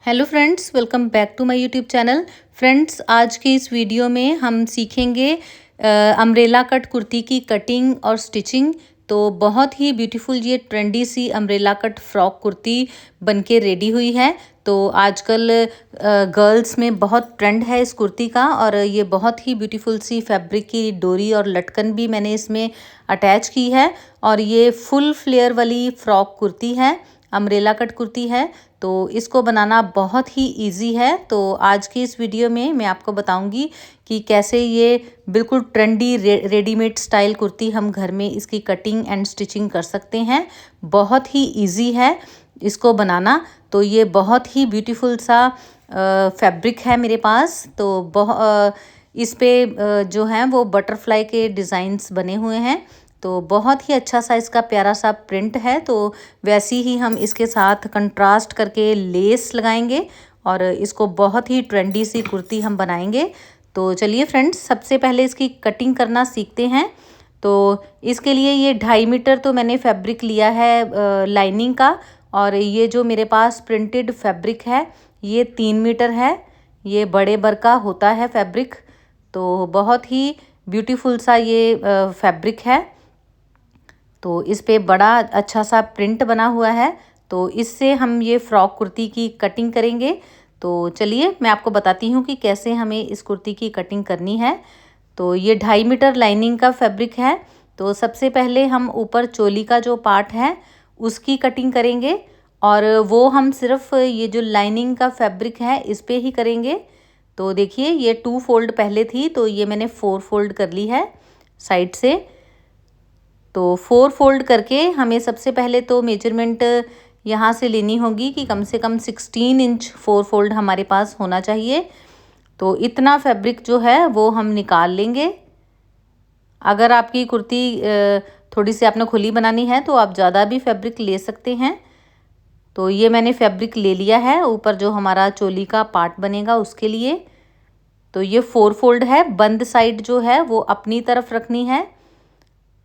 Hello friends, welcome back to my YouTube channel. Friends, आज की इस वीडियो में हम सीखेंगे अम्ब्रेला कट कुर्ती की कटिंग और स्टिचिंग। तो बहुत ही ब्यूटीफुल ये ट्रेंडी सी अम्ब्रेला कट फ्रॉक कुर्ती बनके रेडी हुई है। तो आजकल गर्ल्स में बहुत ट्रेंड है इस कुर्ती का, और ये बहुत ही ब्यूटीफुल सी फैब्रिक की डोरी और लटकन भी मैंने इसमें अटैच की है। और ये फुल फ्लेयर वाली फ्रॉक कुर्ती है, अम्ब्रेला कट कुर्ती है। तो इसको बनाना बहुत ही इजी है। तो आज की इस वीडियो में मैं आपको बताऊंगी कि कैसे ये बिल्कुल ट्रेंडी रेडीमेड स्टाइल कुर्ती हम घर में इसकी कटिंग एंड स्टिचिंग कर सकते हैं। बहुत ही इजी है इसको बनाना। तो ये बहुत ही ब्यूटीफुल सा फैब्रिक है मेरे पास। तो इस पे जो हैं वो बटरफ्लाई के डिज़ाइंस बने हुए हैं। तो बहुत ही अच्छा सा इसका प्यारा सा प्रिंट है। तो वैसे ही हम इसके साथ कंट्रास्ट करके लेस लगाएंगे और इसको बहुत ही ट्रेंडी सी कुर्ती हम बनाएंगे। तो चलिए फ्रेंड्स, सबसे पहले इसकी कटिंग करना सीखते हैं। तो इसके लिए ये 2.5 मीटर तो मैंने फैब्रिक लिया है लाइनिंग का, और ये जो मेरे पास प्रिंटेड फैब्रिक है ये 3 मीटर है। ये बड़े बर का होता है फैब्रिक। तो बहुत ही ब्यूटीफुल सा ये फैब्रिक है। तो इस पे बड़ा अच्छा सा प्रिंट बना हुआ है। तो इससे हम ये फ्रॉक कुर्ती की कटिंग करेंगे। तो चलिए मैं आपको बताती हूँ कि कैसे हमें इस कुर्ती की कटिंग करनी है। तो ये 2.5 मीटर लाइनिंग का फैब्रिक है। तो सबसे पहले हम ऊपर चोली का जो पार्ट है उसकी कटिंग करेंगे, और वो हम सिर्फ ये जो लाइनिंग का फैब्रिक है इस पे ही करेंगे। तो देखिए, ये 2 फोल्ड पहले थी, तो ये मैंने 4 फोल्ड कर ली है साइड से। तो 4 फोल्ड करके हमें सबसे पहले तो मेजरमेंट यहाँ से लेनी होगी कि कम से कम 16 इंच 4 फोल्ड हमारे पास होना चाहिए। तो इतना फैब्रिक जो है वो हम निकाल लेंगे। अगर आपकी कुर्ती थोड़ी सी आपने खुली बनानी है तो आप ज़्यादा भी फैब्रिक ले सकते हैं। तो ये मैंने फैब्रिक ले लिया है ऊपर जो हमारा चोली का पार्ट बनेगा उसके लिए। तो ये 4 फोल्ड है। बंद साइड जो है वो अपनी तरफ रखनी है।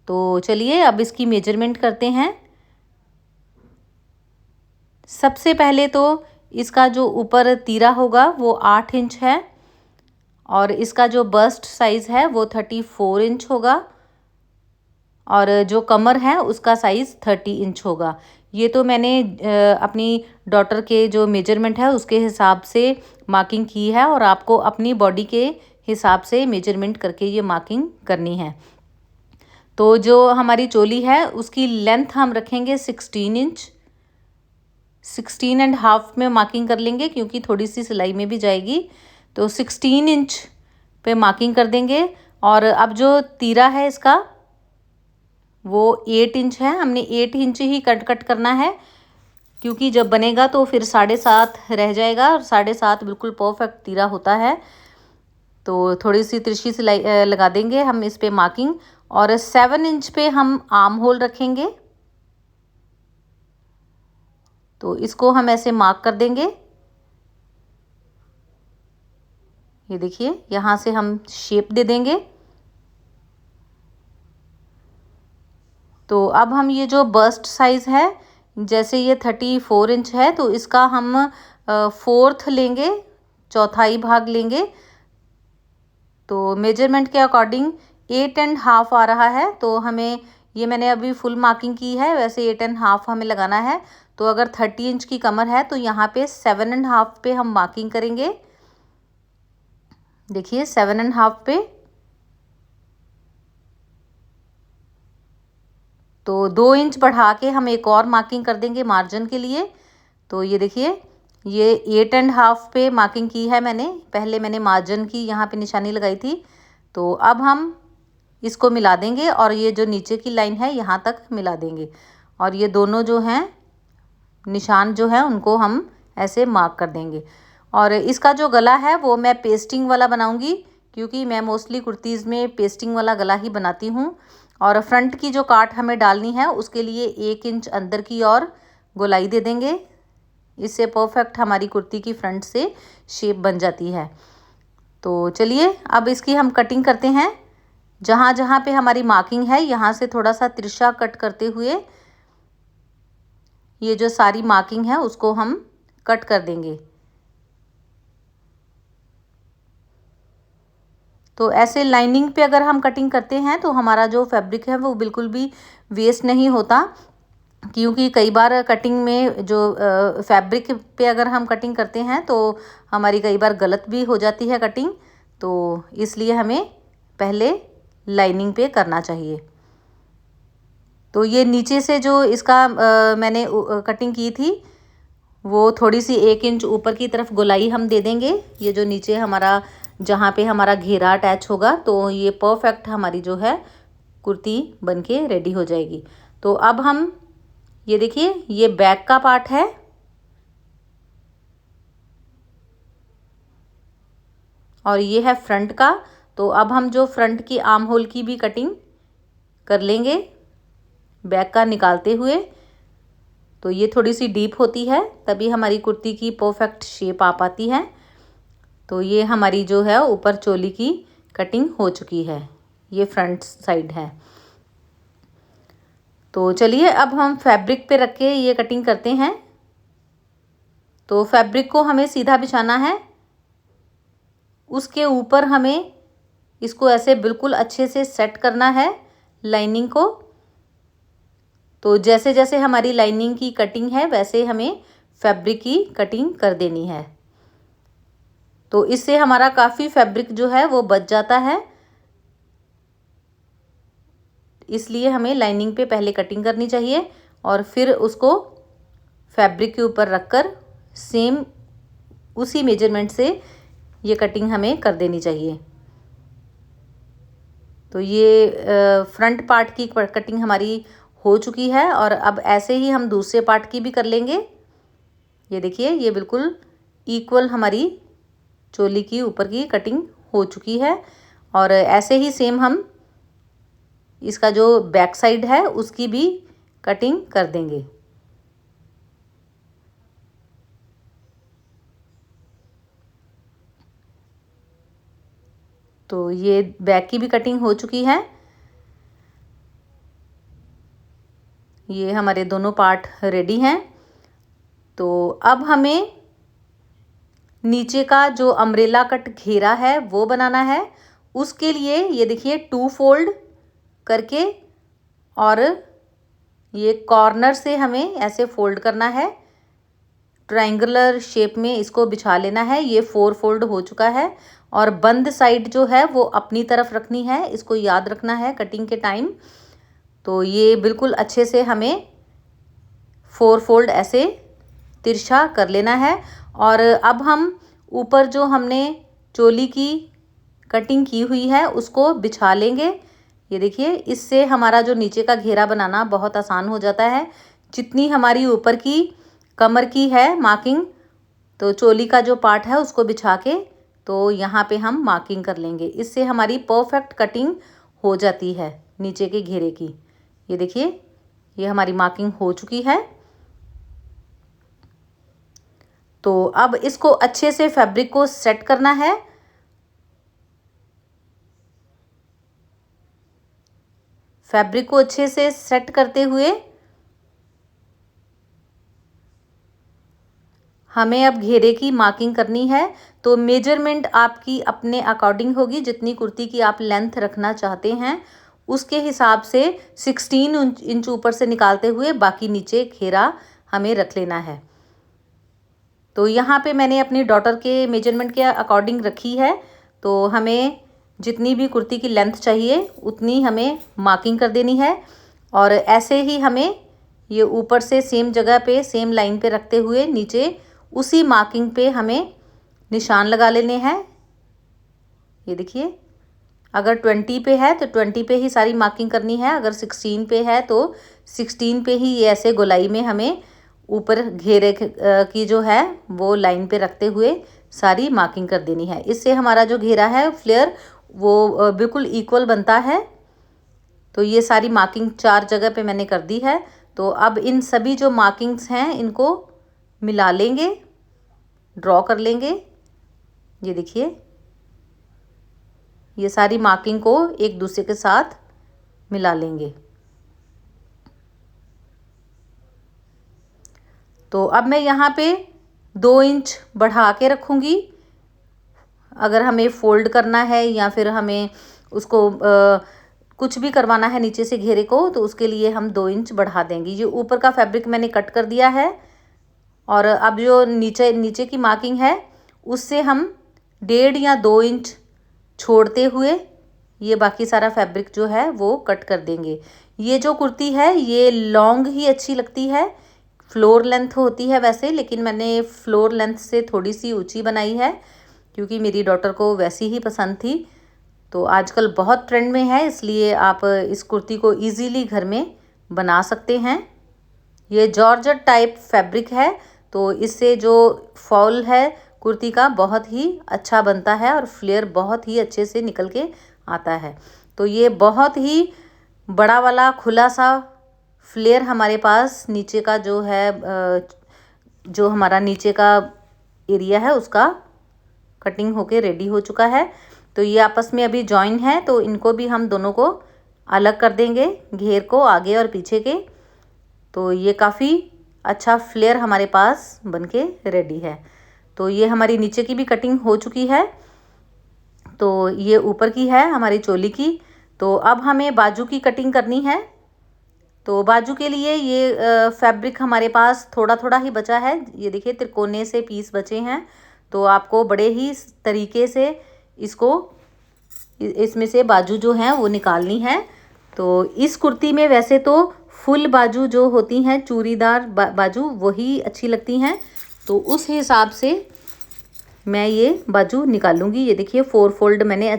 तो चलिए अब इसकी मेजरमेंट करते हैं। सबसे पहले तो इसका जो ऊपर तीरा होगा वो 8 इंच है, और इसका जो बस्ट साइज़ है वो 34 इंच होगा, और जो कमर है उसका साइज़ 30 इंच होगा। ये तो मैंने अपनी डॉटर के जो मेजरमेंट है उसके हिसाब से मार्किंग की है, और आपको अपनी बॉडी के हिसाब से मेजरमेंट करके ये मार्किंग करनी है। तो जो हमारी चोली है उसकी लेंथ हम रखेंगे 16 इंच। 16.5 में मार्किंग कर लेंगे क्योंकि थोड़ी सी सिलाई में भी जाएगी। तो 16 इंच पे मार्किंग कर देंगे। और अब जो तीरा है इसका वो 8 इंच है। हमने 8 इंच ही कट करना है, क्योंकि जब बनेगा तो फिर 7.5 रह जाएगा, और 7.5 बिल्कुल परफेक्ट तीरा होता है। तो थोड़ी सी तिरछी सिलाई लगा देंगे हम इस पे मार्किंग। और 7 इंच पे हम आर्म होल रखेंगे। तो इसको हम ऐसे मार्क कर देंगे। ये देखिए, यहाँ से हम शेप दे देंगे। तो अब हम ये जो बस्ट साइज़ है, जैसे ये 34 इंच है, तो इसका हम 4th लेंगे, चौथाई भाग लेंगे। तो मेजरमेंट के अकॉर्डिंग 8.5 आ रहा है। तो हमें, ये मैंने अभी फुल मार्किंग की है, वैसे 8.5 हमें लगाना है। तो अगर 30 इंच की कमर है तो यहाँ पे 7.5 पे हम मार्किंग करेंगे। देखिए 7.5 पे। तो 2 इंच बढ़ा के हम एक और मार्किंग कर देंगे मार्जिन के लिए। तो ये देखिए, ये 8.5 पे मार्किंग की है मैंने। पहले मैंने मार्जिन की यहाँ पे निशानी लगाई थी। तो अब हम इसको मिला देंगे, और ये जो नीचे की लाइन है यहाँ तक मिला देंगे। और ये दोनों जो हैं निशान जो है उनको हम ऐसे मार्क कर देंगे। और इसका जो गला है वो मैं पेस्टिंग वाला बनाऊंगी, क्योंकि मैं मोस्टली कुर्तीज़ में पेस्टिंग वाला गला ही बनाती हूँ। और फ्रंट की जो काट हमें डालनी है उसके लिए 1 इंच अंदर की और गोलाई दे देंगे। इससे परफेक्ट हमारी कुर्ती की फ्रंट से शेप बन जाती है। तो चलिए अब इसकी हम कटिंग करते हैं। जहाँ जहाँ पे हमारी मार्किंग है यहाँ से थोड़ा सा तिरछा कट करते हुए ये जो सारी मार्किंग है उसको हम कट कर देंगे। तो ऐसे लाइनिंग पे अगर हम कटिंग करते हैं तो हमारा जो फैब्रिक है वो बिल्कुल भी वेस्ट नहीं होता, क्योंकि कई बार कटिंग में जो फैब्रिक पे अगर हम कटिंग करते हैं तो हमारी कई बार गलत भी हो जाती है कटिंग, तो इसलिए हमें पहले लाइनिंग पे करना चाहिए। तो ये नीचे से जो इसका मैंने कटिंग की थी वो थोड़ी सी 1 इंच ऊपर की तरफ गोलाई हम दे देंगे। ये जो नीचे हमारा जहाँ पे हमारा घेरा अटैच होगा तो ये परफेक्ट हमारी जो है कुर्ती बनके रेडी हो जाएगी। तो अब हम ये देखिए ये बैक का पार्ट है और ये है फ्रंट का। तो अब हम जो फ्रंट की आर्म होल की भी कटिंग कर लेंगे बैक का निकालते हुए। तो ये थोड़ी सी डीप होती है तभी हमारी कुर्ती की परफेक्ट शेप आ पाती है। तो ये हमारी जो है ऊपर चोली की कटिंग हो चुकी है, ये फ्रंट साइड है। तो चलिए अब हम फैब्रिक पे रख के ये कटिंग करते हैं। तो फैब्रिक को हमें सीधा बिछाना है, उसके ऊपर हमें इसको ऐसे बिल्कुल अच्छे से सेट करना है लाइनिंग को। तो जैसे जैसे हमारी लाइनिंग की कटिंग है वैसे हमें फैब्रिक की कटिंग कर देनी है। तो इससे हमारा काफ़ी फैब्रिक जो है वो बच जाता है, इसलिए हमें लाइनिंग पे पहले कटिंग करनी चाहिए और फिर उसको फैब्रिक के ऊपर रखकर सेम उसी मेजरमेंट से ये कटिंग हमें कर देनी चाहिए। तो ये फ्रंट पार्ट की कटिंग हमारी हो चुकी है और अब ऐसे ही हम दूसरे पार्ट की भी कर लेंगे। ये देखिए ये बिल्कुल इक्वल हमारी चोली की ऊपर की कटिंग हो चुकी है और ऐसे ही सेम हम इसका जो बैक साइड है उसकी भी कटिंग कर देंगे। तो ये बैक की भी कटिंग हो चुकी है। ये हमारे दोनों पार्ट रेडी हैं। तो अब हमें नीचे का जो अम्ब्रेला कट घेरा है वो बनाना है। उसके लिए ये देखिए 2 फोल्ड करके और ये कॉर्नर से हमें ऐसे फोल्ड करना है, ट्रायंगुलर शेप में इसको बिछा लेना है। ये 4 फोल्ड हो चुका है और बंद साइड जो है वो अपनी तरफ रखनी है, इसको याद रखना है कटिंग के टाइम। तो ये बिल्कुल अच्छे से हमें 4 फोल्ड ऐसे तिरछा कर लेना है और अब हम ऊपर जो हमने चोली की कटिंग की हुई है उसको बिछा लेंगे। ये देखिए इससे हमारा जो नीचे का घेरा बनाना बहुत आसान हो जाता है। जितनी हमारी ऊपर की कमर की है मार्किंग, तो चोली का जो पार्ट है उसको बिछा के तो यहाँ पे हम मार्किंग कर लेंगे। इससे हमारी परफेक्ट कटिंग हो जाती है नीचे के घेरे की। ये देखिए ये हमारी मार्किंग हो चुकी है। तो अब इसको अच्छे से फैब्रिक को सेट करना है। फैब्रिक को अच्छे से सेट करते हुए हमें अब घेरे की मार्किंग करनी है। तो मेजरमेंट आपकी अपने अकॉर्डिंग होगी, जितनी कुर्ती की आप लेंथ रखना चाहते हैं उसके हिसाब से 16 इंच ऊपर से निकालते हुए बाकी नीचे घेरा हमें रख लेना है। तो यहाँ पे मैंने अपनी डॉटर के मेजरमेंट के अकॉर्डिंग रखी है। तो हमें जितनी भी कुर्ती की लेंथ चाहिए उतनी हमें मार्किंग कर देनी है और ऐसे ही हमें ये ऊपर से सेम जगह पे सेम लाइन पे रखते हुए नीचे उसी मार्किंग पे हमें निशान लगा लेने हैं। ये देखिए अगर 20 पे है तो 20 पे ही सारी मार्किंग करनी है, अगर 16 पे है तो 16 पे ही ये ऐसे गोलाई में हमें ऊपर घेरे की जो है वो लाइन पे रखते हुए सारी मार्किंग कर देनी है। इससे हमारा जो घेरा है फ्लेयर वो बिल्कुल इक्वल बनता है। तो ये सारी मार्किंग 4 जगह पे मैंने कर दी है। तो अब इन सभी जो मार्किंग्स हैं इनको मिला लेंगे, ड्रॉ कर लेंगे। ये देखिए ये सारी मार्किंग को एक दूसरे के साथ मिला लेंगे। तो अब मैं यहाँ पे 2 इंच बढ़ा के रखूँगी अगर हमें फोल्ड करना है या फिर हमें उसको कुछ भी करवाना है नीचे से घेरे को, तो उसके लिए हम 2 इंच बढ़ा देंगे। ये ऊपर का फैब्रिक मैंने कट कर दिया है और अब जो नीचे नीचे की मार्किंग है उससे हम 1.5 या 2 इंच छोड़ते हुए ये बाकी सारा फैब्रिक जो है वो कट कर देंगे। ये जो कुर्ती है ये लॉन्ग ही अच्छी लगती है, फ्लोर लेंथ होती है वैसे, लेकिन मैंने फ्लोर लेंथ से थोड़ी सी ऊंची बनाई है क्योंकि मेरी डॉटर को वैसी ही पसंद थी। तो आजकल बहुत ट्रेंड में है, इसलिए आप इस कुर्ती को इजीली घर में बना सकते हैं। ये जॉर्जेट टाइप फैब्रिक है, तो इससे जो फॉल है कुर्ती का बहुत ही अच्छा बनता है और फ्लेयर बहुत ही अच्छे से निकल के आता है। तो ये बहुत ही बड़ा वाला खुला सा फ्लेयर हमारे पास नीचे का जो है जो हमारा नीचे का एरिया है उसका कटिंग होके रेडी हो चुका है। तो ये आपस में अभी जॉइन है, तो इनको भी हम दोनों को अलग कर देंगे, घेर को आगे और पीछे के। तो ये काफ़ी अच्छा फ्लेयर हमारे पास बनके रेडी है। तो ये हमारी नीचे की भी कटिंग हो चुकी है। तो ये ऊपर की है हमारी चोली की। तो अब हमें बाजू की कटिंग करनी है। तो बाजू के लिए ये फैब्रिक हमारे पास थोड़ा थोड़ा ही बचा है। ये देखिए त्रिकोने से पीस बचे हैं, तो आपको बड़े ही तरीके से इसको इसमें से बाजू जो है वो निकालनी है। तो इस कुर्ती में वैसे तो फुल बाजू जो होती हैं चूड़ीदार बाजू वही अच्छी लगती हैं, तो उस हिसाब से मैं ये बाजू निकालूंगी। ये देखिए 4 फोल्ड मैंने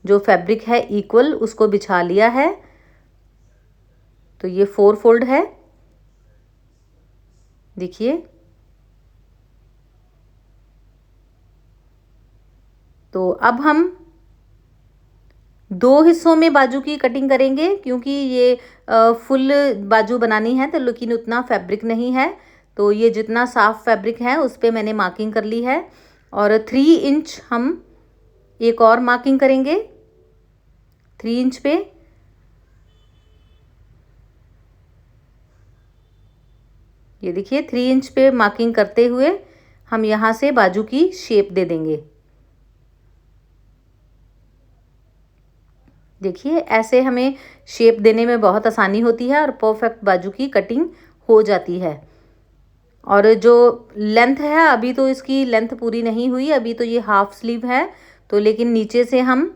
जो फैब्रिक है इक्वल उसको बिछा लिया है। तो ये 4 फोल्ड है, देखिए। तो अब हम 2 हिस्सों में बाजू की कटिंग करेंगे क्योंकि ये फुल बाजू बनानी है, तो लेकिन उतना फैब्रिक नहीं है। तो ये जितना साफ फैब्रिक है उस पर मैंने मार्किंग कर ली है और 3 इंच हम एक और मार्किंग करेंगे 3 इंच पे। ये देखिए 3 इंच पे मार्किंग करते हुए हम यहाँ से बाजू की शेप दे देंगे। देखिए ऐसे हमें शेप देने में बहुत आसानी होती है और परफेक्ट बाजू की कटिंग हो जाती है। और जो लेंथ है अभी तो इसकी लेंथ पूरी नहीं हुई, अभी तो ये हाफ स्लीव है। तो लेकिन नीचे से हम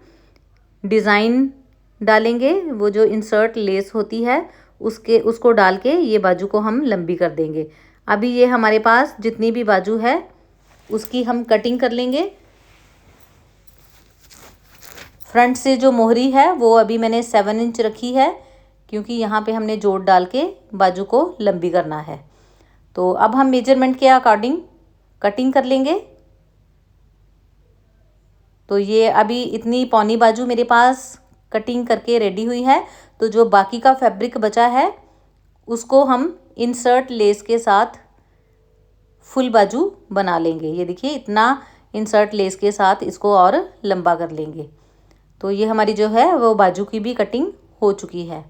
डिज़ाइन डालेंगे, वो जो इंसर्ट लेस होती है उसको डाल के ये बाजू को हम लंबी कर देंगे। अभी ये हमारे पास जितनी भी बाजू है उसकी हम कटिंग कर लेंगे। फ्रंट से जो मोहरी है वो अभी मैंने 7 इंच रखी है क्योंकि यहाँ पे हमने जोड़ डाल के बाजू को लंबी करना है। तो अब हम मेजरमेंट के अकॉर्डिंग कटिंग कर लेंगे। तो ये अभी इतनी पौनी बाजू मेरे पास कटिंग करके रेडी हुई है। तो जो बाकी का फैब्रिक बचा है उसको हम इंसर्ट लेस के साथ फुल बाजू बना लेंगे। ये देखिए इतना इंसर्ट लेस के साथ इसको और लंबा कर लेंगे। तो ये हमारी जो है वो बाजू की भी कटिंग हो चुकी है।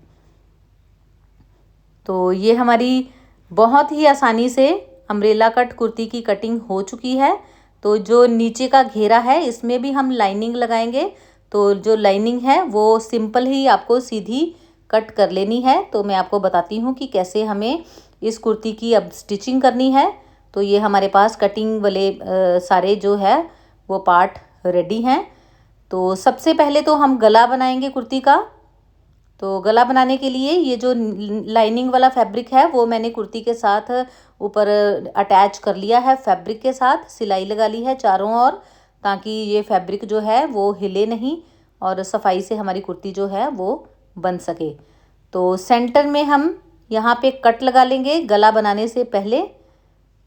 तो ये हमारी बहुत ही आसानी से अम्ब्रेला कट कुर्ती की कटिंग हो चुकी है। तो जो नीचे का घेरा है इसमें भी हम लाइनिंग लगाएंगे। तो जो लाइनिंग है वो सिंपल ही आपको सीधी कट कर लेनी है। तो मैं आपको बताती हूँ कि कैसे हमें इस कुर्ती की अब स्टिचिंग करनी है। तो ये हमारे पास कटिंग वाले सारे जो है वो पार्ट रेडी हैं। तो सबसे पहले तो हम गला बनाएंगे कुर्ती का। तो गला बनाने के लिए ये जो लाइनिंग वाला फैब्रिक है वो मैंने कुर्ती के साथ ऊपर अटैच कर लिया है, फैब्रिक के साथ सिलाई लगा ली है चारों ओर, ताकि ये फैब्रिक जो है वो हिले नहीं और सफाई से हमारी कुर्ती जो है वो बन सके। तो सेंटर में हम यहाँ पे कट लगा लेंगे गला बनाने से पहले।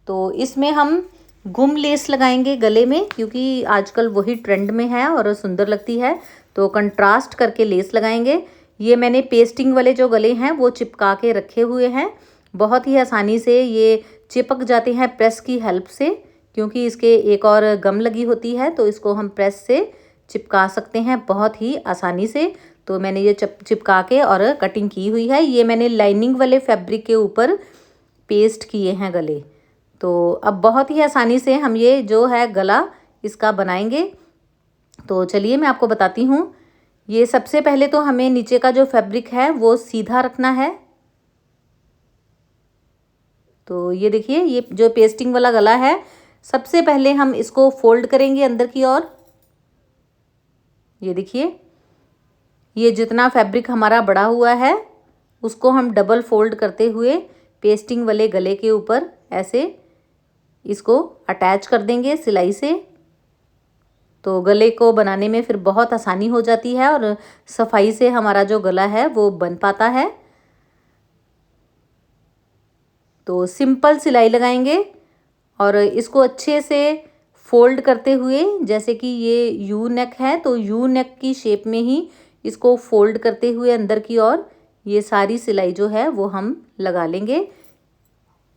तो इसमें हम गुम लेस लगाएंगे गले में क्योंकि आजकल वही ट्रेंड में है और सुंदर लगती है। तो कंट्रास्ट करके लेस लगाएंगे। ये मैंने पेस्टिंग वाले जो गले हैं वो चिपका के रखे हुए हैं। बहुत ही आसानी से ये चिपक जाते हैं प्रेस की हेल्प से, क्योंकि इसके एक और गम लगी होती है तो इसको हम प्रेस से चिपका सकते हैं बहुत ही आसानी से। तो मैंने ये चिपका के और कटिंग की हुई है। ये मैंने लाइनिंग वाले फैब्रिक के ऊपर पेस्ट किए हैं गले। तो अब बहुत ही आसानी से हम ये जो है गला इसका बनाएंगे। तो चलिए मैं आपको बताती हूँ। ये सबसे पहले तो हमें नीचे का जो फैब्रिक है वो सीधा रखना है। तो ये देखिए, ये जो पेस्टिंग वाला गला है, सबसे पहले हम इसको फोल्ड करेंगे अंदर की ओर। ये देखिए, ये जितना फैब्रिक हमारा बढ़ा हुआ है उसको हम डबल फोल्ड करते हुए पेस्टिंग वाले गले के ऊपर ऐसे इसको अटैच कर देंगे सिलाई से। तो गले को बनाने में फिर बहुत आसानी हो जाती है और सफाई से हमारा जो गला है वो बन पाता है। तो सिंपल सिलाई लगाएंगे और इसको अच्छे से फोल्ड करते हुए, जैसे कि ये यू नेक है तो यू नेक की शेप में ही इसको फोल्ड करते हुए अंदर की ओर ये सारी सिलाई जो है वो हम लगा लेंगे।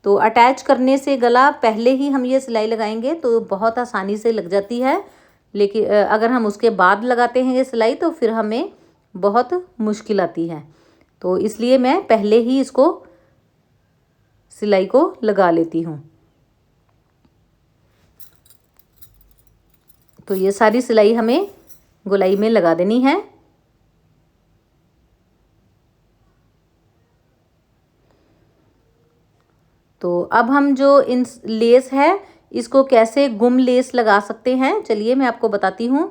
तो अटैच करने से गला पहले ही हम ये सिलाई लगाएंगे तो बहुत आसानी से लग जाती है, लेकिन अगर हम उसके बाद लगाते हैं ये सिलाई तो फिर हमें बहुत मुश्किल आती है। तो इसलिए मैं पहले ही इसको सिलाई को लगा लेती हूँ। तो ये सारी सिलाई हमें गोलाई में लगा देनी है। तो अब हम जो इन लेस है इसको कैसे गुम लेस लगा सकते हैं, चलिए मैं आपको बताती हूँ।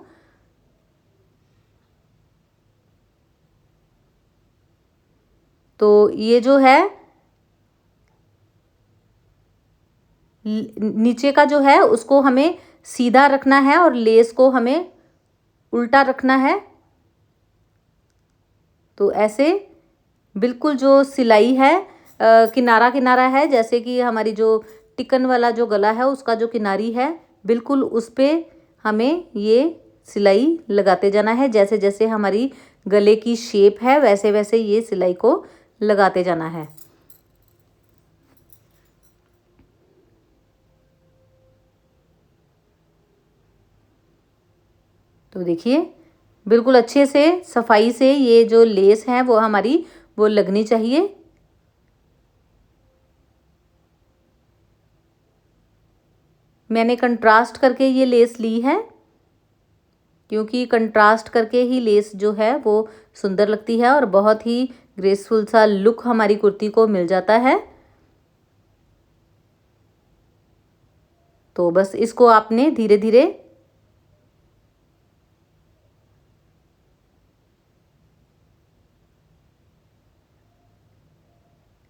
तो ये जो है नीचे का जो है उसको हमें सीधा रखना है और लेस को हमें उल्टा रखना है। तो ऐसे बिल्कुल जो सिलाई है किनारा किनारा है, जैसे कि हमारी जो टिकन वाला जो गला है उसका जो किनारी है बिल्कुल उस पे हमें ये सिलाई लगाते जाना है। जैसे जैसे हमारी गले की शेप है वैसे वैसे ये सिलाई को लगाते जाना है। तो देखिए, बिल्कुल अच्छे से सफाई से ये जो लेस है वो हमारी वो लगनी चाहिए। मैंने कंट्रास्ट करके ये लेस ली है क्योंकि कंट्रास्ट करके ही लेस जो है वो सुंदर लगती है और बहुत ही ग्रेसफुल सा लुक हमारी कुर्ती को मिल जाता है। तो बस इसको आपने धीरे धीरे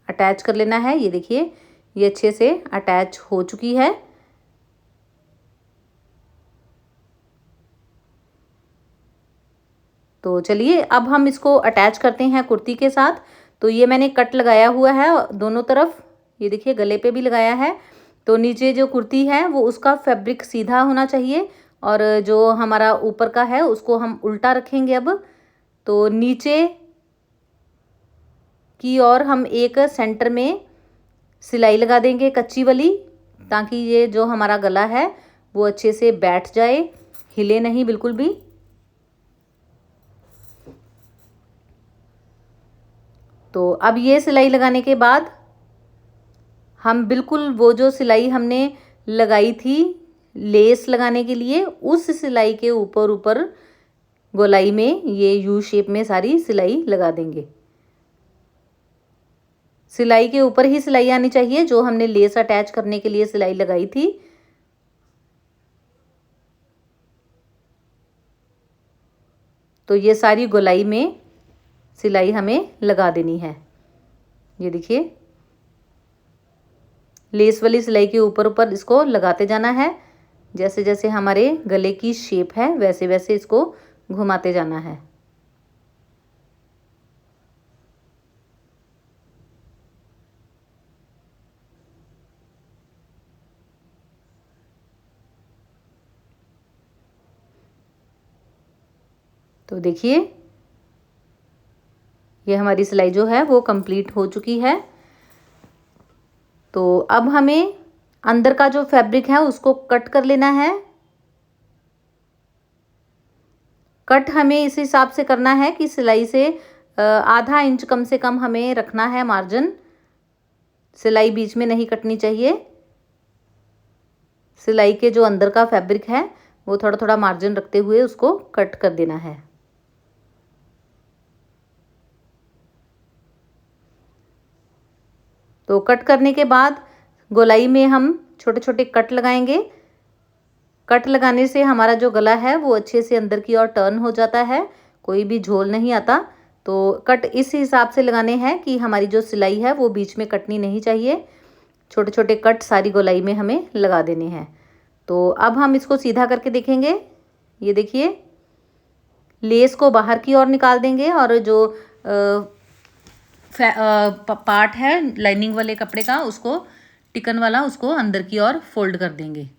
अटैच कर लेना है। ये देखिए, ये अच्छे से अटैच हो चुकी है। तो चलिए अब हम इसको अटैच करते हैं कुर्ती के साथ। तो ये मैंने कट लगाया हुआ है दोनों तरफ, ये देखिए गले पे भी लगाया है। तो नीचे जो कुर्ती है वो उसका फैब्रिक सीधा होना चाहिए और जो हमारा ऊपर का है उसको हम उल्टा रखेंगे अब। तो नीचे की ओर हम एक सेंटर में सिलाई लगा देंगे कच्ची वाली, ताकि ये जो हमारा गला है वो अच्छे से बैठ जाए, हिले नहीं बिल्कुल भी। तो अब ये सिलाई लगाने के बाद हम बिल्कुल वो जो सिलाई हमने लगाई थी लेस लगाने के लिए उस सिलाई के ऊपर ऊपर गोलाई में ये यू शेप में सारी सिलाई लगा देंगे। सिलाई के ऊपर ही सिलाई आनी चाहिए जो हमने लेस अटैच करने के लिए सिलाई लगाई थी। तो ये सारी गोलाई में सिलाई हमें लगा देनी है। ये देखिए, लेस वाली सिलाई के ऊपर ऊपर इसको लगाते जाना है। जैसे जैसे हमारे गले की शेप है वैसे वैसे इसको घुमाते जाना है। तो देखिए, ये हमारी सिलाई जो है वो कंप्लीट हो चुकी है। तो अब हमें अंदर का जो फैब्रिक है उसको कट कर लेना है। कट हमें इस हिसाब से करना है कि सिलाई से आधा इंच कम से कम हमें रखना है मार्जिन। सिलाई बीच में नहीं कटनी चाहिए। सिलाई के जो अंदर का फैब्रिक है वो थोड़ा थोड़ा मार्जिन रखते हुए उसको कट कर देना है। तो कट करने के बाद गोलाई में हम छोटे छोटे कट लगाएंगे। कट लगाने से हमारा जो गला है वो अच्छे से अंदर की ओर टर्न हो जाता है, कोई भी झोल नहीं आता। तो कट इस हिसाब से लगाने हैं कि हमारी जो सिलाई है वो बीच में कटनी नहीं चाहिए। छोटे छोटे कट सारी गोलाई में हमें लगा देने हैं। तो अब हम इसको सीधा करके देखेंगे। ये देखिए, लेस को बाहर की ओर निकाल देंगे और जो पार्ट है लाइनिंग वाले कपड़े का, उसको टिकन वाला, उसको अंदर की ओर फोल्ड कर देंगे।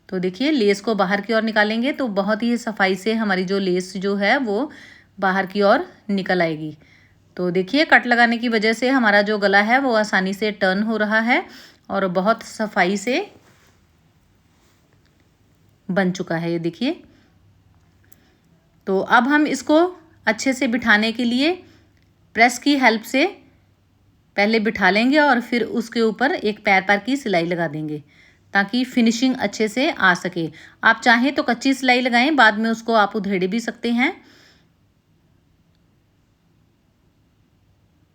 तो देखिए, लेस को बाहर की ओर निकालेंगे तो बहुत ही सफाई से हमारी जो लेस जो है वो बाहर की ओर निकल आएगी। तो देखिए, कट लगाने की वजह से हमारा जो गला है वो आसानी से टर्न हो रहा है और बहुत सफाई से बन चुका है। ये देखिए, तो अब हम इसको अच्छे से बिठाने के लिए प्रेस की हेल्प से पहले बिठा लेंगे और फिर उसके ऊपर एक पैर पैर की सिलाई लगा देंगे ताकि फिनिशिंग अच्छे से आ सके। आप चाहें तो कच्ची सिलाई लगाएं, बाद में उसको आप उधेड़ भी सकते हैं।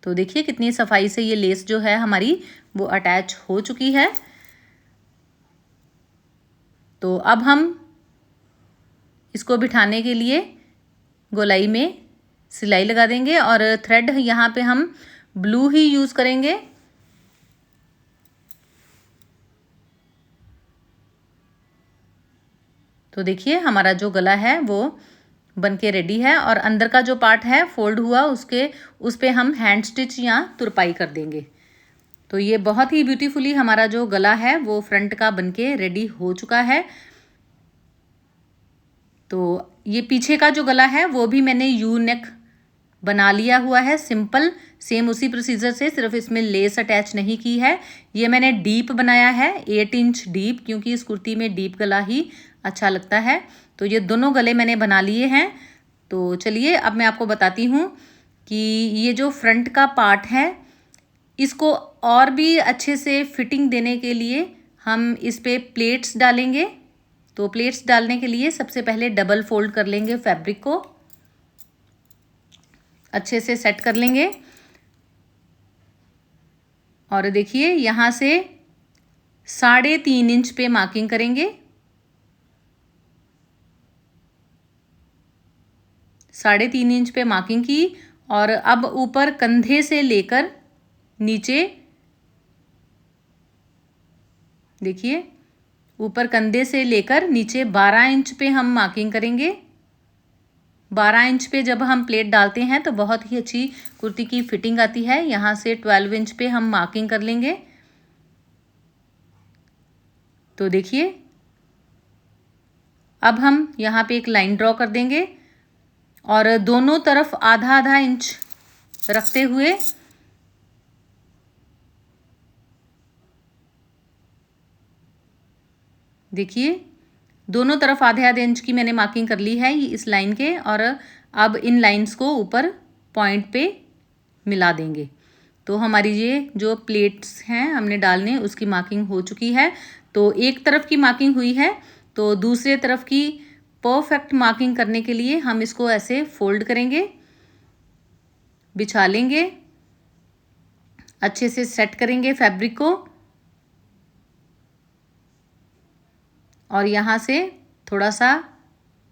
तो देखिए, कितनी सफाई से ये लेस जो है हमारी वो अटैच हो चुकी है। तो अब हम इसको बिठाने के लिए गोलाई में सिलाई लगा देंगे और थ्रेड यहाँ पे हम ब्लू ही यूज़ करेंगे। तो देखिए, हमारा जो गला है वो बन के रेडी है और अंदर का जो पार्ट है फोल्ड हुआ उस पे हम हैंड स्टिच या तुरपाई कर देंगे। तो ये बहुत ही ब्यूटीफुली हमारा जो गला है वो फ्रंट का बन के रेडी हो चुका है। तो ये पीछे का जो गला है वो भी मैंने यू नेक बना लिया हुआ है, सिंपल सेम उसी प्रोसीजर से, सिर्फ इसमें लेस अटैच नहीं की है। ये मैंने डीप बनाया है, 8 इंच डीप, क्योंकि इस कुर्ती में डीप गला ही अच्छा लगता है। तो ये दोनों गले मैंने बना लिए हैं। तो चलिए अब मैं आपको बताती हूँ कि ये जो फ्रंट का पार्ट है इसको और भी अच्छे से फिटिंग देने के लिए हम इस पे प्लेट्स डालेंगे। तो प्लेट्स डालने के लिए सबसे पहले डबल फोल्ड कर लेंगे फैब्रिक को, अच्छे से सेट कर लेंगे। और देखिए, यहाँ से 3.5 इंच पे मार्किंग करेंगे। 3.5 इंच पे मार्किंग की और अब ऊपर कंधे से लेकर नीचे, देखिए, ऊपर कंधे से लेकर नीचे 12 इंच पे हम मार्किंग करेंगे। 12 इंच पे जब हम प्लेट डालते हैं तो बहुत ही अच्छी कुर्ती की फिटिंग आती है। यहाँ से 12 इंच पे हम मार्किंग कर लेंगे। तो देखिए, अब हम यहाँ पे एक लाइन ड्रॉ कर देंगे और दोनों तरफ आधा आधा इंच रखते हुए देखिए, दोनों तरफ आधे आधे इंच की मैंने मार्किंग कर ली है इस लाइन के। और अब इन लाइंस को ऊपर पॉइंट पे मिला देंगे। तो हमारी ये जो प्लेट्स हैं हमने डालने, उसकी मार्किंग हो चुकी है। तो एक तरफ की मार्किंग हुई है, तो दूसरे तरफ की परफेक्ट मार्किंग करने के लिए हम इसको ऐसे फोल्ड करेंगे, बिछा लेंगे, अच्छे से सेट करेंगे फैब्रिक को और यहाँ से थोड़ा सा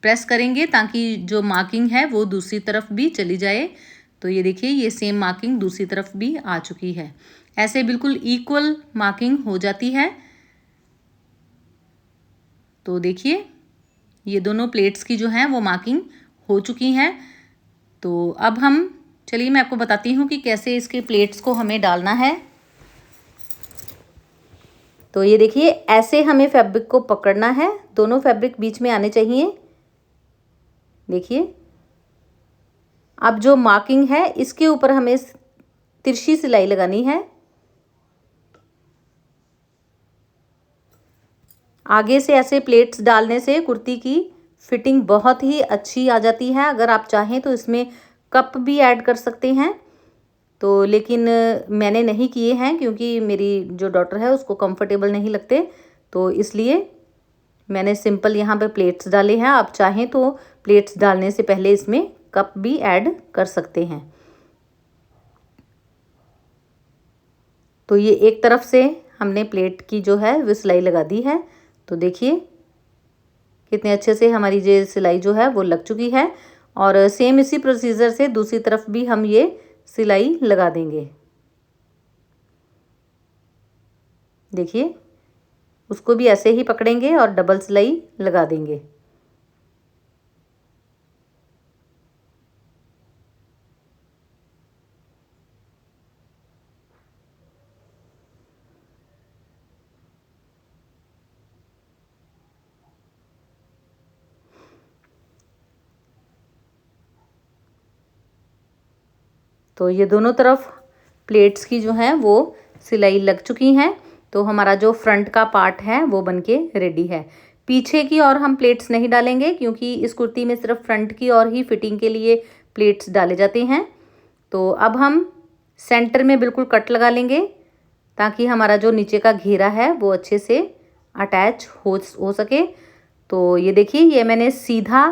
प्रेस करेंगे ताकि जो मार्किंग है वो दूसरी तरफ भी चली जाए। तो ये देखिए, ये सेम मार्किंग दूसरी तरफ भी आ चुकी है। ऐसे बिल्कुल इक्वल मार्किंग हो जाती है। तो देखिए, ये दोनों प्लेट्स की जो हैं वो मार्किंग हो चुकी हैं। तो अब चलिए मैं आपको बताती हूँ कि कैसे इसके प्लेट्स को हमें डालना है। तो ये देखिए, ऐसे हमें फैब्रिक को पकड़ना है, दोनों फैब्रिक बीच में आने चाहिए। देखिए, अब जो मार्किंग है इसके ऊपर हमें तिरछी सिलाई लगानी है। आगे से ऐसे प्लेट्स डालने से कुर्ती की फिटिंग बहुत ही अच्छी आ जाती है। अगर आप चाहें तो इसमें कप भी ऐड कर सकते हैं, तो लेकिन मैंने नहीं किए हैं क्योंकि मेरी जो डॉटर है उसको कंफर्टेबल नहीं लगते, तो इसलिए मैंने सिंपल यहाँ पे प्लेट्स डाले हैं। आप चाहें तो प्लेट्स डालने से पहले इसमें कप भी ऐड कर सकते हैं। तो ये एक तरफ से हमने प्लेट की जो है वो सिलाई लगा दी है। तो देखिए कितने अच्छे से हमारी ये सिलाई जो है वो लग चुकी है। और सेम इसी प्रोसीजर से दूसरी तरफ भी हम ये सिलाई लगा देंगे। देखिए उसको भी ऐसे ही पकड़ेंगे और डबल सिलाई लगा देंगे। तो ये दोनों तरफ प्लेट्स की जो है वो सिलाई लग चुकी हैं। तो हमारा जो फ्रंट का पार्ट है वो बनके रेडी है। पीछे की और हम प्लेट्स नहीं डालेंगे क्योंकि इस कुर्ती में सिर्फ फ्रंट की और ही फिटिंग के लिए प्लेट्स डाले जाते हैं। तो अब हम सेंटर में बिल्कुल कट लगा लेंगे ताकि हमारा जो नीचे का घेरा है वो अच्छे से अटैच हो सके। तो ये देखिए ये मैंने सीधा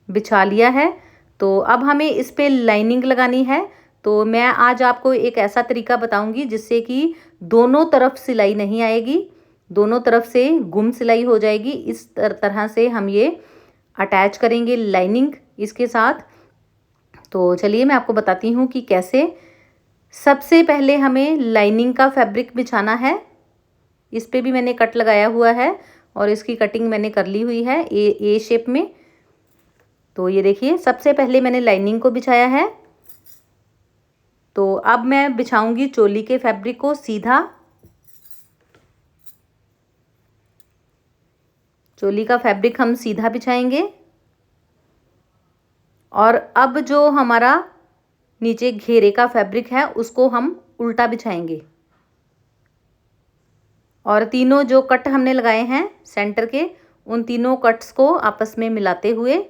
बिछा लिया है। तो अब हमें इस पे लाइनिंग लगानी है। तो मैं आज आपको एक ऐसा तरीका बताऊंगी जिससे कि दोनों तरफ सिलाई नहीं आएगी, दोनों तरफ से गुम सिलाई हो जाएगी। इस तरह से हम ये अटैच करेंगे लाइनिंग इसके साथ। तो चलिए मैं आपको बताती हूँ कि कैसे। सबसे पहले हमें लाइनिंग का फैब्रिक बिछाना है। इस पे भी मैंने कट लगाया हुआ है और इसकी कटिंग मैंने कर ली हुई है ए शेप में। तो ये देखिए सबसे पहले मैंने लाइनिंग को बिछाया है। तो अब मैं बिछाऊंगी चोली के फैब्रिक को सीधा। चोली का फैब्रिक हम सीधा बिछाएंगे और अब जो हमारा नीचे घेरे का फैब्रिक है उसको हम उल्टा बिछाएंगे। और तीनों जो कट हमने लगाए हैं सेंटर के, उन तीनों कट्स को आपस में मिलाते हुए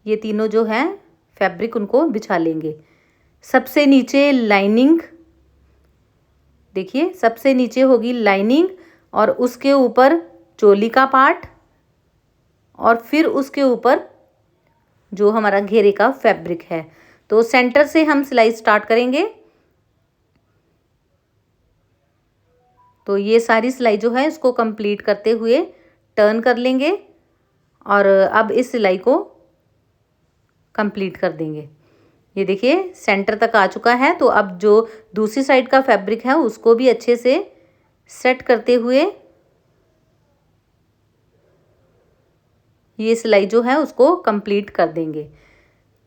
ये तीनों जो हैं फैब्रिक उनको बिछा लेंगे। सबसे नीचे लाइनिंग, देखिए सबसे नीचे होगी लाइनिंग और उसके ऊपर चोली का पार्ट और फिर उसके ऊपर जो हमारा घेरे का फैब्रिक है। तो सेंटर से हम सिलाई स्टार्ट करेंगे। तो ये सारी सिलाई जो है इसको कंप्लीट करते हुए टर्न कर लेंगे और अब इस सिलाई को कंप्लीट कर देंगे। ये देखिए सेंटर तक आ चुका है। तो अब जो दूसरी साइड का फैब्रिक है उसको भी अच्छे से सेट करते हुए ये सिलाई जो है उसको कंप्लीट कर देंगे।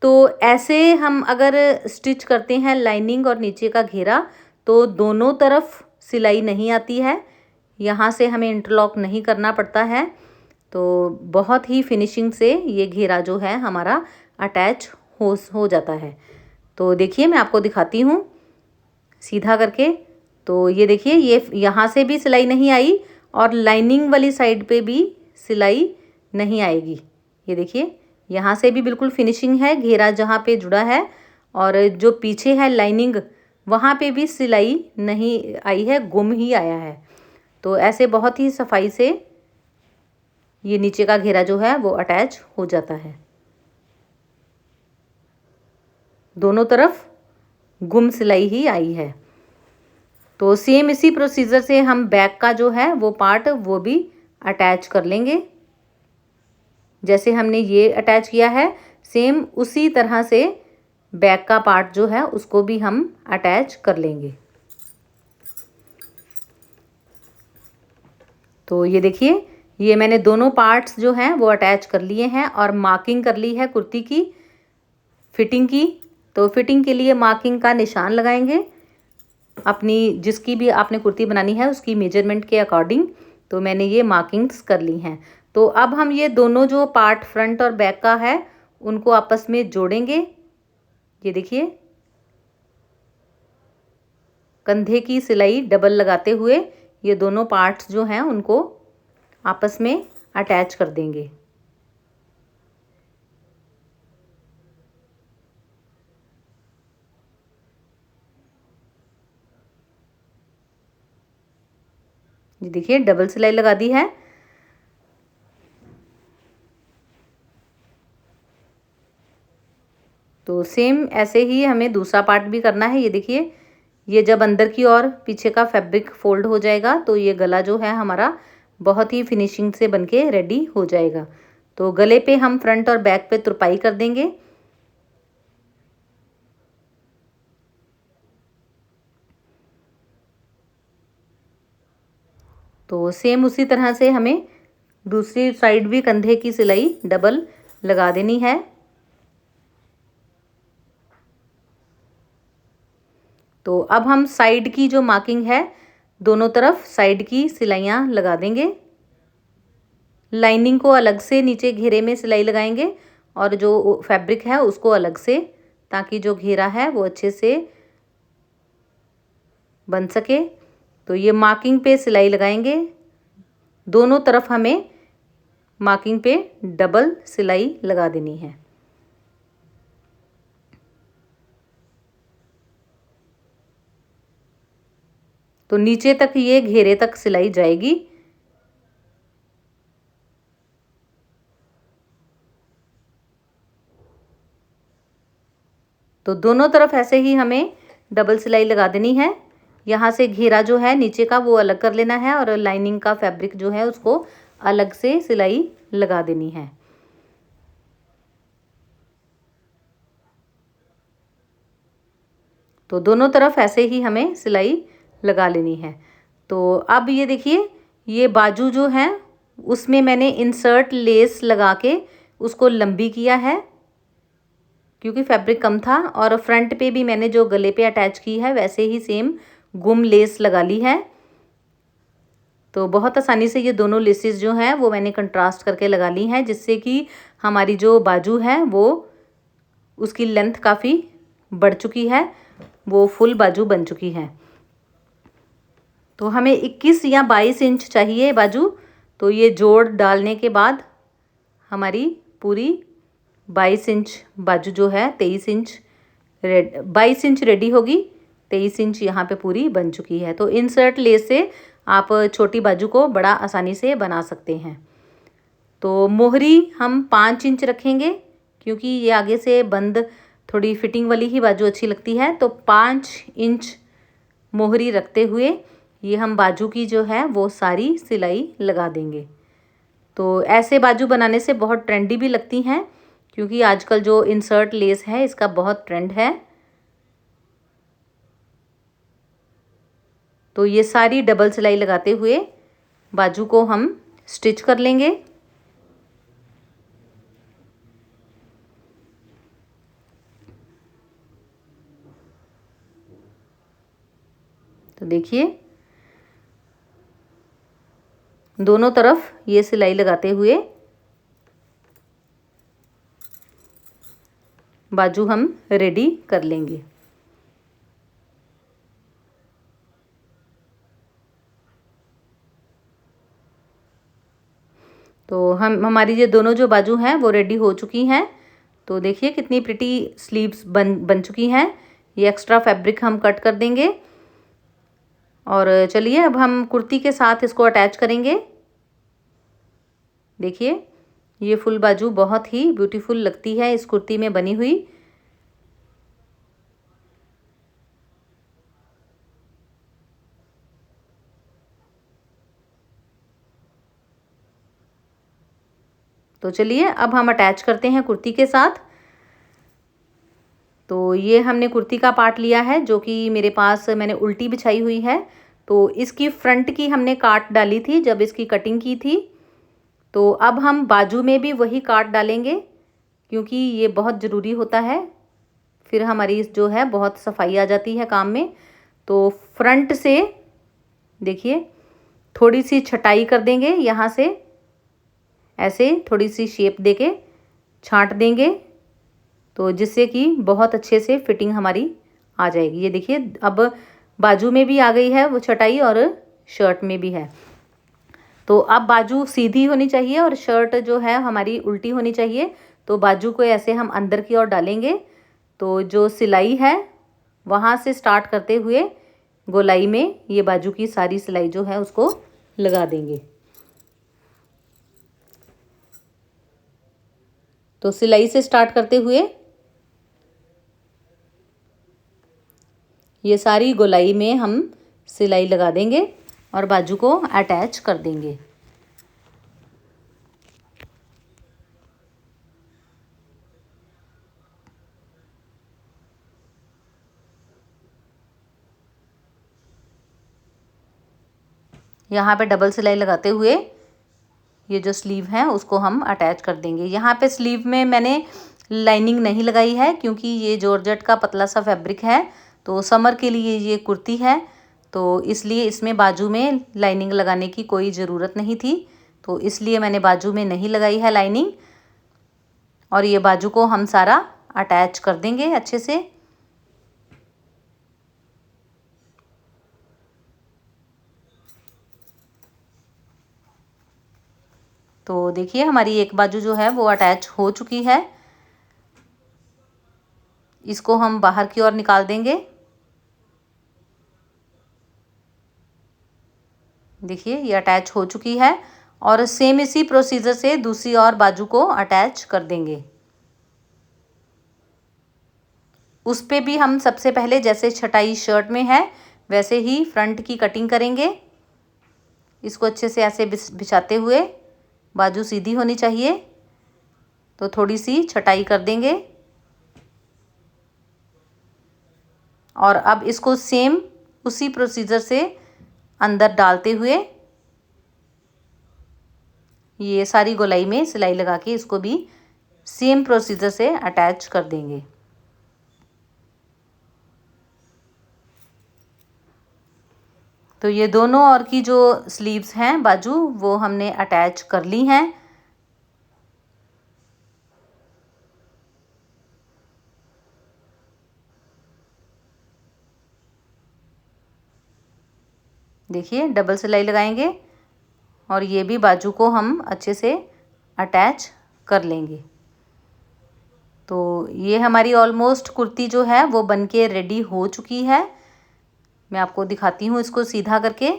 तो ऐसे हम अगर स्टिच करते हैं लाइनिंग और नीचे का घेरा तो दोनों तरफ सिलाई नहीं आती है, यहाँ से हमें इंटरलॉक नहीं करना पड़ता है। तो बहुत ही फिनिशिंग से ये घेरा जो है हमारा अटैच हो जाता है। तो देखिए मैं आपको दिखाती हूँ सीधा करके। तो ये देखिए ये यहाँ से भी सिलाई नहीं आई और लाइनिंग वाली साइड पे भी सिलाई नहीं आएगी। ये देखिए यहाँ से भी बिल्कुल फिनिशिंग है, घेरा जहाँ पे जुड़ा है और जो पीछे है लाइनिंग वहाँ पे भी सिलाई नहीं आई है, गुम ही आया है। तो ऐसे बहुत ही सफाई से ये नीचे का घेरा जो है वो अटैच हो जाता है। दोनों तरफ गुम सिलाई ही आई है। तो सेम इसी प्रोसीजर से हम बैक का जो है वो पार्ट वो भी अटैच कर लेंगे। जैसे हमने ये अटैच किया है सेम उसी तरह से बैक का पार्ट जो है उसको भी हम अटैच कर लेंगे। तो ये देखिए ये मैंने दोनों पार्ट्स जो हैं वो अटैच कर लिए हैं और मार्किंग कर ली है कुर्ती की फिटिंग की। तो फिटिंग के लिए मार्किंग का निशान लगाएंगे अपनी जिसकी भी आपने कुर्ती बनानी है उसकी मेजरमेंट के अकॉर्डिंग। तो मैंने ये मार्किंग्स कर ली हैं। तो अब हम ये दोनों जो पार्ट फ्रंट और बैक का है उनको आपस में जोड़ेंगे। ये देखिए कंधे की सिलाई डबल लगाते हुए ये दोनों पार्ट्स जो हैं उनको आपस में अटैच कर देंगे। ये देखिए डबल सिलाई लगा दी है। तो सेम ऐसे ही हमें दूसरा पार्ट भी करना है। ये देखिए, ये जब अंदर की और पीछे का फैब्रिक फोल्ड हो जाएगा तो ये गला जो है हमारा बहुत ही फिनिशिंग से बनके रेडी हो जाएगा। तो गले पे हम फ्रंट और बैक पे तुरपाई कर देंगे। तो सेम उसी तरह से हमें दूसरी साइड भी कंधे की सिलाई डबल लगा देनी है। तो अब हम साइड की जो मार्किंग है, दोनों तरफ साइड की सिलाइयाँ लगा देंगे। लाइनिंग को अलग से नीचे घेरे में सिलाई लगाएंगे और जो फैब्रिक है उसको अलग से, ताकि जो घेरा है वो अच्छे से बन सके। तो ये मार्किंग पे सिलाई लगाएंगे। दोनों तरफ हमें मार्किंग पे डबल सिलाई लगा देनी है। तो नीचे तक ये घेरे तक सिलाई जाएगी। तो दोनों तरफ ऐसे ही हमें डबल सिलाई लगा देनी है। यहाँ से घेरा जो है नीचे का वो अलग कर लेना है और लाइनिंग का फैब्रिक जो है उसको अलग से सिलाई लगा देनी है। तो दोनों तरफ ऐसे ही हमें सिलाई लगा लेनी है। तो अब ये देखिए, ये बाजू जो है उसमें मैंने इंसर्ट लेस लगा के उसको लंबी किया है, क्योंकि फैब्रिक कम था। और फ्रंट पे भी मैंने जो गले पे अटैच की है वैसे ही सेम गुम लेस लगा ली है। तो बहुत आसानी से ये दोनों लेसेस जो हैं वो मैंने कंट्रास्ट करके लगा ली हैं, जिससे कि हमारी जो बाजू है वो उसकी लेंथ काफ़ी बढ़ चुकी है, वो फुल बाजू बन चुकी है। तो हमें 21 या 22 इंच चाहिए बाजू। तो ये जोड़ डालने के बाद हमारी पूरी 22 इंच बाजू जो है 22 इंच रेडी होगी। 23 इंच यहाँ पे पूरी बन चुकी है। तो इंसर्ट लेस से आप छोटी बाजू को बड़ा आसानी से बना सकते हैं। तो मोहरी हम 5 इंच रखेंगे, क्योंकि ये आगे से बंद थोड़ी फिटिंग वाली ही बाजू अच्छी लगती है। तो 5 इंच मोहरी रखते हुए ये हम बाजू की जो है वो सारी सिलाई लगा देंगे। तो ऐसे बाजू बनाने से बहुत ट्रेंडी भी लगती हैं, क्योंकि आजकल जो इंसर्ट लेस है इसका बहुत ट्रेंड है। तो ये सारी डबल सिलाई लगाते हुए बाजू को हम स्टिच कर लेंगे। तो देखिए, दोनों तरफ ये सिलाई लगाते हुए बाजू हम रेडी कर लेंगे। तो हमारी ये दोनों जो बाजू हैं वो रेडी हो चुकी हैं। तो देखिए कितनी प्रिटी स्लीव्स बन चुकी हैं। ये एक्स्ट्रा फैब्रिक हम कट कर देंगे और चलिए अब हम कुर्ती के साथ इसको अटैच करेंगे। देखिए, ये फुल बाजू बहुत ही ब्यूटीफुल लगती है इस कुर्ती में बनी हुई। तो चलिए अब हम अटैच करते हैं कुर्ती के साथ। तो ये हमने कुर्ती का पार्ट लिया है, जो कि मेरे पास मैंने उल्टी बिछाई हुई है। तो इसकी फ्रंट की हमने काट डाली थी जब इसकी कटिंग की थी। तो अब हम बाजू में भी वही काट डालेंगे, क्योंकि ये बहुत ज़रूरी होता है। फिर हमारी जो है बहुत सफाई आ जाती है काम में। तो फ्रंट से देखिए थोड़ी सी छटाई कर देंगे, यहाँ से ऐसे थोड़ी सी शेप देके छांट देंगे, तो जिससे कि बहुत अच्छे से फिटिंग हमारी आ जाएगी। ये देखिए अब बाजू में भी आ गई है वो छटाई और शर्ट में भी है। तो अब बाजू सीधी होनी चाहिए और शर्ट जो है हमारी उल्टी होनी चाहिए। तो बाजू को ऐसे हम अंदर की ओर डालेंगे। तो जो सिलाई है वहाँ से स्टार्ट करते हुए गोलाई में ये बाजू की सारी सिलाई जो है उसको लगा देंगे। तो सिलाई से स्टार्ट करते हुए ये सारी गोलाई में हम सिलाई लगा देंगे और बाजू को अटैच कर देंगे। यहाँ पे डबल सिलाई लगाते हुए ये जो स्लीव है उसको हम अटैच कर देंगे। यहाँ पे स्लीव में मैंने लाइनिंग नहीं लगाई है क्योंकि ये जॉर्जेट का पतला सा फैब्रिक है, तो समर के लिए ये कुर्ती है, तो इसलिए इसमें बाजू में लाइनिंग लगाने की कोई ज़रूरत नहीं थी, तो इसलिए मैंने बाजू में नहीं लगाई है लाइनिंग। और ये बाजू को हम सारा अटैच कर देंगे अच्छे से। तो देखिए हमारी एक बाजू जो है वो अटैच हो चुकी है। इसको हम बाहर की ओर निकाल देंगे। देखिए ये अटैच हो चुकी है और सेम इसी प्रोसीजर से दूसरी और बाजू को अटैच कर देंगे। उस पे भी हम सबसे पहले जैसे छटाई शर्ट में है वैसे ही फ्रंट की कटिंग करेंगे। इसको अच्छे से ऐसे बिछाते हुए, बाजू सीधी होनी चाहिए, तो थोड़ी सी छटाई कर देंगे। और अब इसको सेम उसी प्रोसीजर से अंदर डालते हुए ये सारी गोलाई में सिलाई लगा के इसको भी सेम प्रोसीजर से अटैच कर देंगे। तो ये दोनों और की जो स्लीव्स हैं बाजू वो हमने अटैच कर ली हैं। देखिए डबल सिलाई लगाएंगे और ये भी बाजू को हम अच्छे से अटैच कर लेंगे। तो ये हमारी ऑलमोस्ट कुर्ती जो है वो बनके रेडी हो चुकी है। मैं आपको दिखाती हूँ इसको सीधा करके।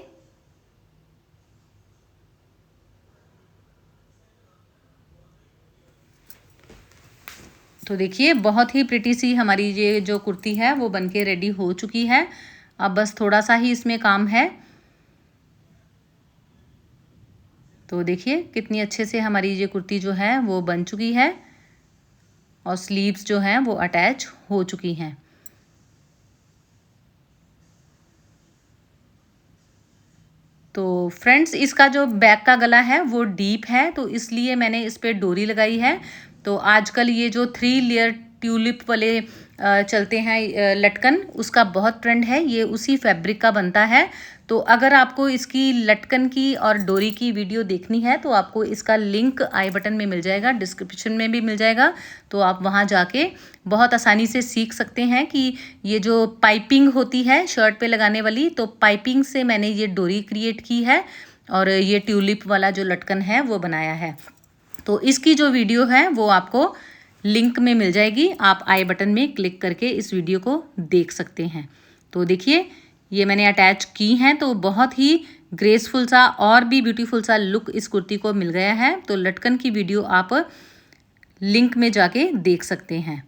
तो देखिए बहुत ही प्रिटी सी हमारी ये जो कुर्ती है वो बनके रेडी हो चुकी है। अब बस थोड़ा सा ही इसमें काम है। तो देखिए कितनी अच्छे से हमारी ये कुर्ती जो है वो बन चुकी है और स्लीव्स जो हैं वो अटैच हो चुकी हैं। तो फ्रेंड्स इसका जो बैक का गला है वो डीप है, तो इसलिए मैंने इस पे डोरी लगाई है। तो आजकल ये जो 3 लेयर ट्यूलिप वाले चलते हैं लटकन, उसका बहुत ट्रेंड है, ये उसी फैब्रिक का बनता है। तो अगर आपको इसकी लटकन की और डोरी की वीडियो देखनी है तो आपको इसका लिंक आई बटन में मिल जाएगा, डिस्क्रिप्शन में भी मिल जाएगा, तो आप वहाँ जाके बहुत आसानी से सीख सकते हैं कि ये जो पाइपिंग होती है शर्ट पे लगाने वाली, तो पाइपिंग से मैंने ये डोरी क्रिएट की है और ये ट्यूलिप वाला जो लटकन है वो बनाया है। तो इसकी जो वीडियो है वो आपको लिंक में मिल जाएगी, आप आई बटन में क्लिक करके इस वीडियो को देख सकते हैं। तो देखिए ये मैंने अटैच की हैं, तो बहुत ही ग्रेसफुल सा और भी ब्यूटीफुल सा लुक इस कुर्ती को मिल गया है। तो लटकन की वीडियो आप लिंक में जाके देख सकते हैं।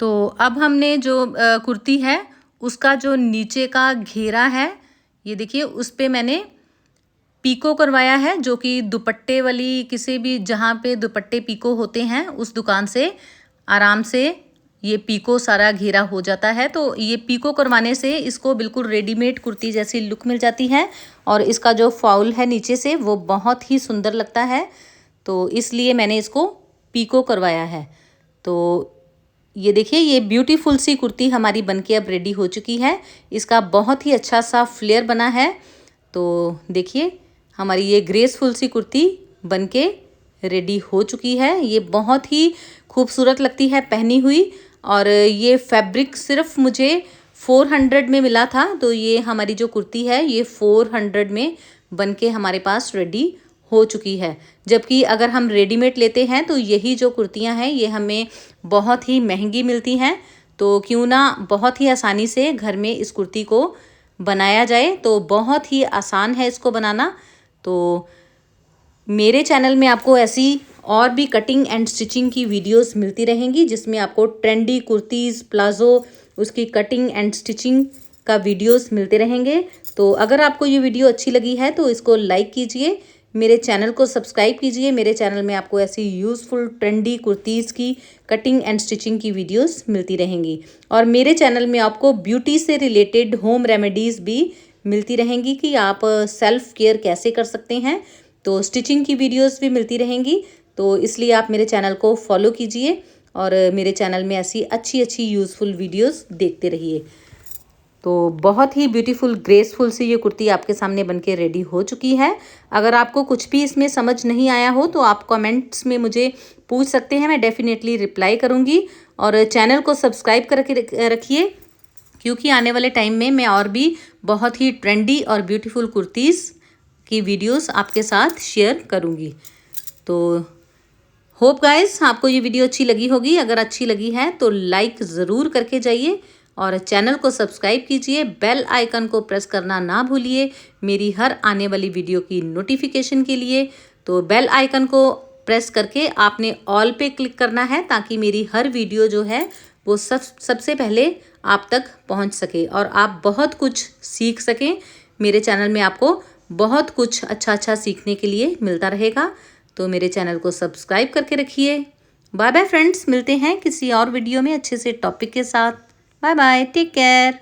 तो अब हमने जो कुर्ती है उसका जो नीचे का घेरा है, ये देखिए उस पे मैंने पीको करवाया है, जो कि दुपट्टे वाली किसी भी जहाँ पे दुपट्टे पीको होते हैं उस दुकान से आराम से ये पीको सारा घेरा हो जाता है। तो ये पीको करवाने से इसको बिल्कुल रेडीमेड कुर्ती जैसी लुक मिल जाती है और इसका जो फॉल है नीचे से वो बहुत ही सुंदर लगता है, तो इसलिए मैंने इसको पीको करवाया है। तो ये देखिए ये ब्यूटीफुल सी कुर्ती हमारी बनके अब रेडी हो चुकी है। इसका बहुत ही अच्छा सा फ्लेयर बना है। तो देखिए हमारी ये ग्रेसफुल सी कुर्ती बनके रेडी हो चुकी है। ये बहुत ही खूबसूरत लगती है पहनी हुई, और ये फैब्रिक सिर्फ मुझे 400 में मिला था। तो ये हमारी जो कुर्ती है ये 400 में बनके हमारे पास रेडी हो चुकी है। जबकि अगर हम रेडीमेड लेते हैं तो यही जो कुर्तियां हैं ये हमें बहुत ही महंगी मिलती हैं। तो क्यों ना बहुत ही आसानी से घर में इस कुर्ती को बनाया जाए तो बहुत ही आसान है इसको बनाना। तो मेरे चैनल में आपको ऐसी और भी कटिंग एंड स्टिचिंग की वीडियोस मिलती रहेंगी, जिसमें आपको ट्रेंडी कुर्तीज़, प्लाज़ो, उसकी कटिंग एंड स्टिचिंग का वीडियोस मिलते रहेंगे। तो अगर आपको ये वीडियो अच्छी लगी है तो इसको लाइक कीजिए, मेरे चैनल को सब्सक्राइब कीजिए। मेरे चैनल में आपको ऐसी यूज़फुल ट्रेंडी कुर्तीज़ की कटिंग एंड स्टिचिंग की वीडियोस मिलती रहेंगी। और मेरे चैनल में आपको ब्यूटी से रिलेटेड होम रेमेडीज़ भी मिलती रहेंगी कि आप सेल्फ केयर कैसे कर सकते हैं। तो स्टिचिंग की वीडियोस भी मिलती रहेंगी, तो इसलिए आप मेरे चैनल को फॉलो कीजिए और मेरे चैनल में ऐसी अच्छी अच्छी यूज़फुल वीडियोस देखते रहिए। तो बहुत ही ब्यूटीफुल ग्रेसफुल सी ये कुर्ती आपके सामने बनके रेडी हो चुकी है। अगर आपको कुछ भी इसमें समझ नहीं आया हो तो आप कमेंट्स में मुझे पूछ सकते हैं, मैं डेफिनेटली रिप्लाई करूँगी। और चैनल को सब्सक्राइब करके रखिए, क्योंकि आने वाले टाइम में मैं और भी बहुत ही ट्रेंडी और ब्यूटीफुल कुर्तीज़ की वीडियोस आपके साथ शेयर करूँगी। तो होप गाइस आपको ये वीडियो अच्छी लगी होगी। अगर अच्छी लगी है तो लाइक ज़रूर करके जाइए और चैनल को सब्सक्राइब कीजिए। बेल आइकन को प्रेस करना ना भूलिए मेरी हर आने वाली वीडियो की नोटिफिकेशन के लिए। तो बेल आइकन को प्रेस करके आपने ऑल पे क्लिक करना है, ताकि मेरी हर वीडियो जो है वो सबसे पहले आप तक पहुंच सके और आप बहुत कुछ सीख सकें। मेरे चैनल में आपको बहुत कुछ अच्छा अच्छा सीखने के लिए मिलता रहेगा। तो मेरे चैनल को सब्सक्राइब करके रखिए। बाय बाय फ्रेंड्स, मिलते हैं किसी और वीडियो में अच्छे से टॉपिक के साथ। Bye bye, take care.